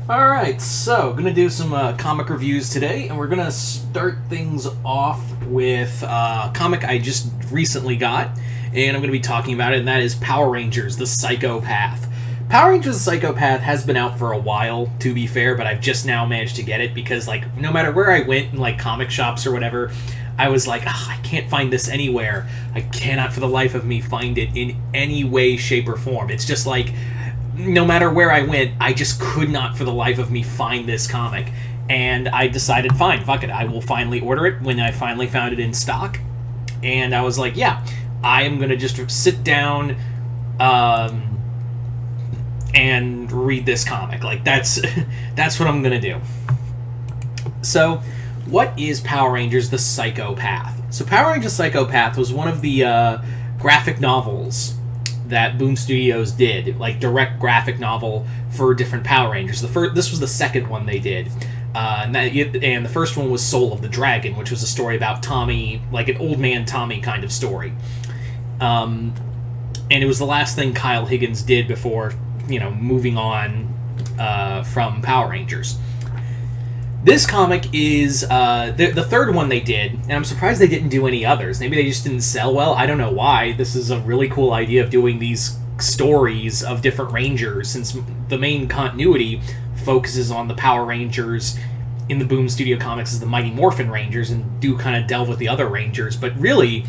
Alright, so gonna do some comic reviews today, and we're gonna start things off with a comic I just recently got, and I'm gonna be talking about it, and that is Power Rangers, the Psychopath. Power Rangers the Psychopath has been out for a while, to be fair, but I've just now managed to get it because, like, no matter where I went in, like, comic shops or whatever, I was like, I can't find this anywhere. I cannot for the life of me find it in any way, shape, or form. It's just like, no matter where I went, I just could not for the life of me find this comic. And I decided, fine, fuck it, I will finally order it when I finally found it in stock. And I was like, yeah, I am going to just sit down and read this comic. Like, that's what I'm going to do. So, what is Power Rangers the Psychopath? So Power Rangers Psychopath was one of the graphic novels that Boom Studios did, like direct graphic novel for different Power Rangers. This was the second one they did, and the first one was Soul of the Dragon, which was a story about Tommy, like an old man Tommy kind of story. And it was the last thing Kyle Higgins did before, moving on from Power Rangers. This comic is the third one they did, and I'm surprised they didn't do any others. Maybe they just didn't sell well. I don't know why. This is a really cool idea of doing these stories of different Rangers, since the main continuity focuses on the Power Rangers in the Boom Studio comics as the Mighty Morphin Rangers, and do kind of delve with the other Rangers. But really,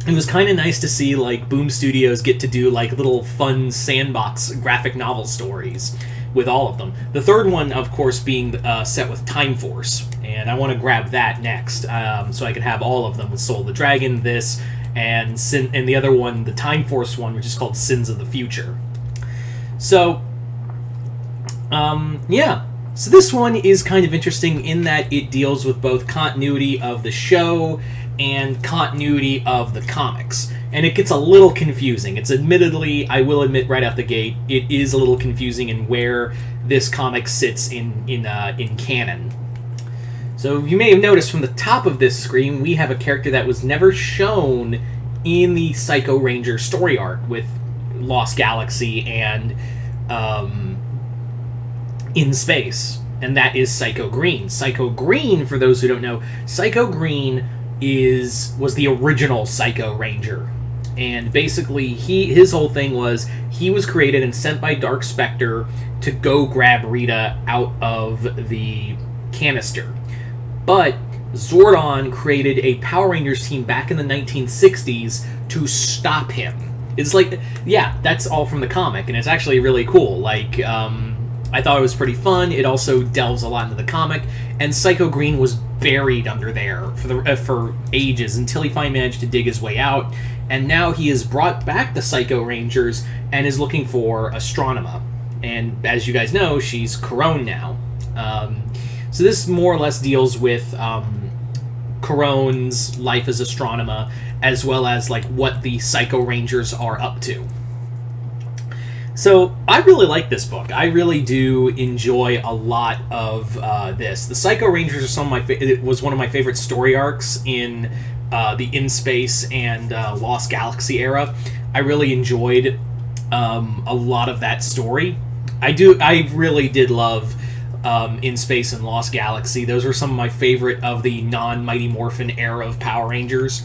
it was kind of nice to see, like, Boom Studios get to do, like, little fun sandbox graphic novel stories with all of them. The third one, of course, being set with Time Force, and I want to grab that next, so I can have all of them with Soul of the Dragon, this, and the other one, the Time Force one, which is called Sins of the Future. So, yeah. So this one is kind of interesting in that it deals with both continuity of the show and continuity of the comics. And it gets a little confusing. It's admittedly, I will admit right out the gate, it is a little confusing in where this comic sits in canon. So you may have noticed from the top of this screen, we have a character that was never shown in the Psycho Ranger story arc with Lost Galaxy and In Space. And that is Psycho Green. Psycho Green, for those who don't know, Psycho Green was the original Psycho Ranger. And basically, his whole thing was, he was created and sent by Dark Spectre to go grab Rita out of the canister. But Zordon created a Power Rangers team back in the 1960s to stop him. It's like, yeah, that's all from the comic, and it's actually really cool. Like, I thought it was pretty fun. It also delves a lot into the comic, and Psycho Green was buried under there for ages until he finally managed to dig his way out, and now he has brought back the Psycho Rangers and is looking for Astronema. And as you guys know, she's Corone now. So this more or less deals with Corone's life as Astronema, as well as like what the Psycho Rangers are up to. So, I really like this book. I really do enjoy a lot of this. The Psycho Rangers are it was one of my favorite story arcs in the In Space and Lost Galaxy era. I really enjoyed a lot of that story. I really did love In Space and Lost Galaxy. Those were some of my favorite of the non-Mighty Morphin era of Power Rangers.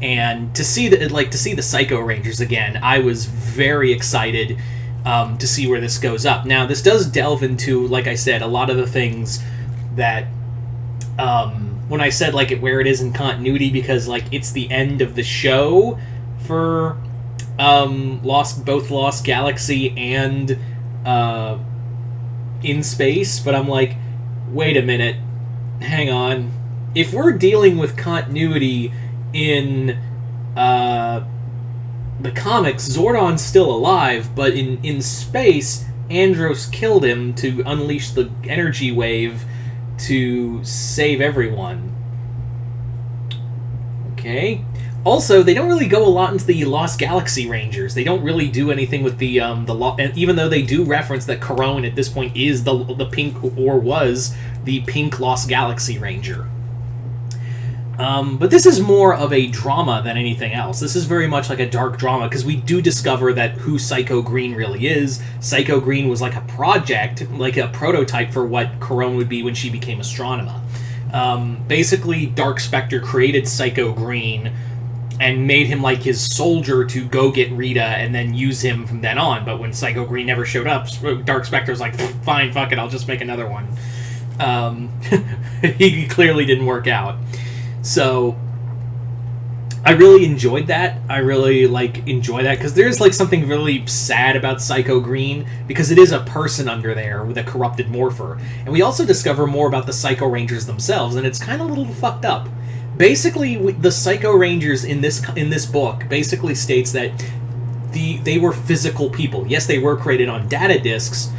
And to see the Psycho Rangers again, I was very excited to see where this goes up. Now, this does delve into, like I said, a lot of the things that, when I said, like, where it is in continuity, because, like, it's the end of the show for both Lost Galaxy and In Space, but I'm like, wait a minute, hang on. If we're dealing with continuity in the comics, Zordon's still alive, but in Space, Andros killed him to unleash the energy wave to save everyone. Okay. Also, they don't really go a lot into the Lost Galaxy Rangers. They don't really do anything with the even though they do reference that Corone at this point is the pink, or was the pink Lost Galaxy Ranger. But this is more of a drama than anything else. This is very much like a dark drama, because we do discover that who Psycho Green really is. Psycho Green was like a project, like a prototype for what Corone would be when she became Astronema. Basically, Dark Spectre created Psycho Green and made him like his soldier to go get Rita and then use him from then on. But when Psycho Green never showed up, Dark Spectre was like, fine, fuck it, I'll just make another one. He clearly didn't work out. So I really enjoyed that. I really enjoy that, because there's something really sad about Psycho Green, because it is a person under there with a corrupted morpher. And we also discover more about the Psycho Rangers themselves, and it's kind of a little fucked up. Basically, the Psycho Rangers in this book basically states that they were physical people. Yes, they were created on data discs,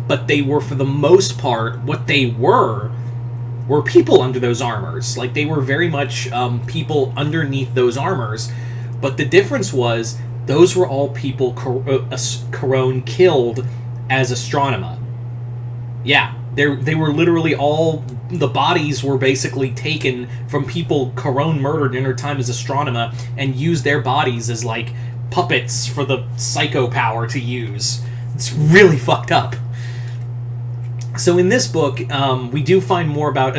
but they were, for the most part, what they were people under those armors. They were very much people underneath those armors, but the difference was those were all people Corone killed as Astronema. Yeah, they were literally all... The bodies were basically taken from people Corone murdered in her time as Astronema and used their bodies as, puppets for the Psycho power to use. It's really fucked up. So in this book, we do find more about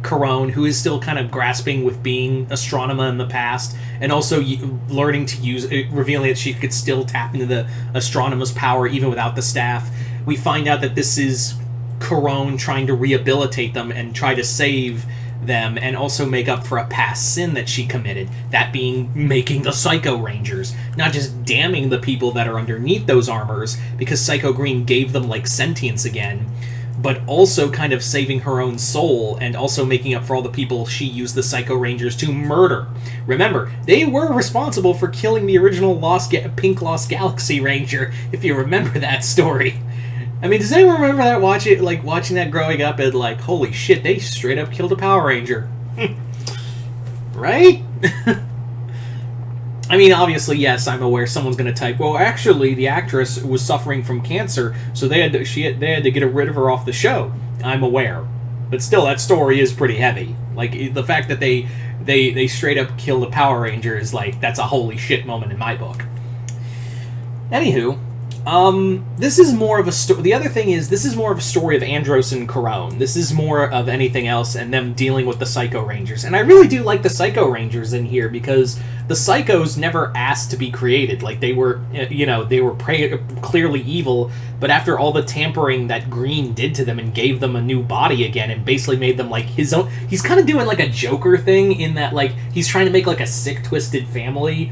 Corone, who is still kind of grasping with being Astronema in the past, and also learning to use it, revealing that she could still tap into the Astronema's power even without the staff. We find out that this is Corone trying to rehabilitate them and try to save them, and also make up for a past sin that she committed, that being making the Psycho Rangers. Not just damning the people that are underneath those armors, because Psycho Green gave them, sentience again, but also kind of saving her own soul, and also making up for all the people she used the Psycho Rangers to murder. Remember, they were responsible for killing the original Pink Lost Galaxy Ranger, if you remember that story. I mean, does anyone remember that, watching that growing up, and holy shit, they straight up killed a Power Ranger. Right? I mean, obviously, yes, I'm aware someone's going to type, well, actually, the actress was suffering from cancer, so they had to get rid of her off the show. I'm aware. But still, that story is pretty heavy. The fact that they straight up killed a Power Ranger is, that's a holy shit moment in my book. Anywho, this is more of a story. The other thing is, this is more of a story of Andros and Corone. This is more of anything else, and them dealing with the Psycho Rangers. And I really do like the Psycho Rangers in here, because the Psychos never asked to be created. They were, they were clearly evil, but after all the tampering that Green did to them and gave them a new body again, and basically made them his own. He's kind of doing a Joker thing, in that he's trying to make a sick, twisted family.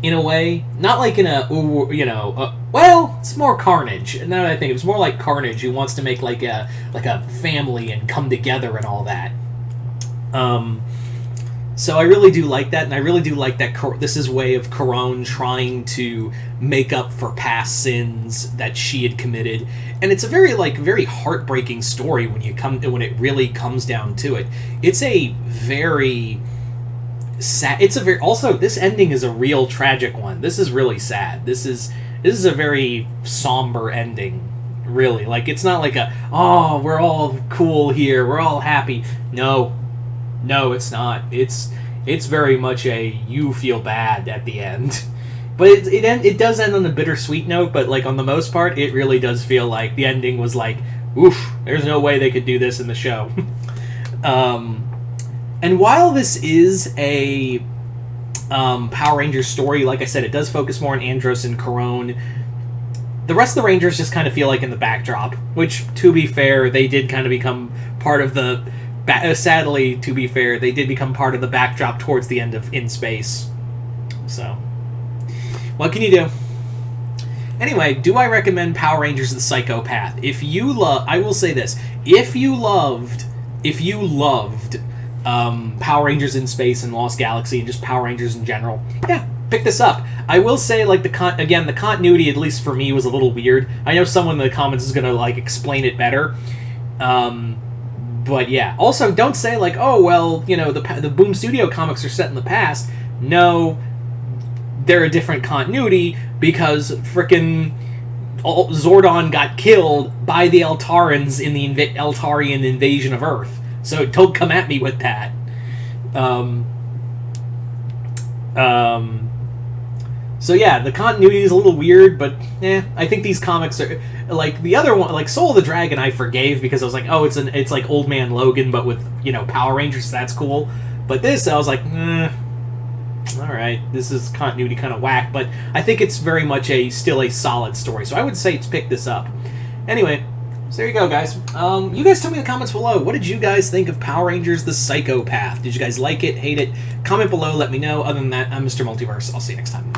In a way, not in a, well, it's more Carnage. Now that I think, it's more like Carnage, who wants to make a family and come together and all that. So I really do like that, and I really do like that this is a way of Corone trying to make up for past sins that she had committed, and it's a very very heartbreaking story when it really comes down to it. It's a very sad. Also, this ending is a real tragic one. This is really sad. This is a very somber ending, really. It's not oh, we're all cool here, we're all happy. No, it's not. It's very much a you feel bad at the end. But it does end on a bittersweet note, but on the most part, it really does feel like the ending was oof, there's no way they could do this in the show. And while this is a Power Rangers story, like I said, it does focus more on Andros and Corone. The rest of the Rangers just kind of feel in the backdrop, which, to be fair, they did kind of become part of the... sadly, to be fair, they did become part of the backdrop towards the end of In Space. So, what can you do? Anyway, do I recommend Power Rangers the Psychopath? I will say this. If you loved Power Rangers in Space and Lost Galaxy and just Power Rangers in general, yeah, pick this up. I will say, the continuity, at least for me, was a little weird. I know someone in the comments is gonna explain it better. But yeah. Also, don't say oh well, the Boom Studio comics are set in the past. No, they're a different continuity, because frickin' Zordon got killed by the Eltarans in the Eltarian invasion of Earth. So don't come at me with that. So yeah, the continuity is a little weird, but I think these comics are like the other one, like Soul of the Dragon. I forgave because I was like, oh, it's like Old Man Logan, but with Power Rangers. So that's cool. But this, I was like, all right, this is continuity kind of whack. But I think it's very much still a solid story. So I would say to pick this up. Anyway. So there you go, guys. You guys tell me in the comments below, what did you guys think of Power Rangers the Psychopath? Did you guys like it, hate it? Comment below, let me know. Other than that, I'm Mr. Multiverse. I'll see you next time.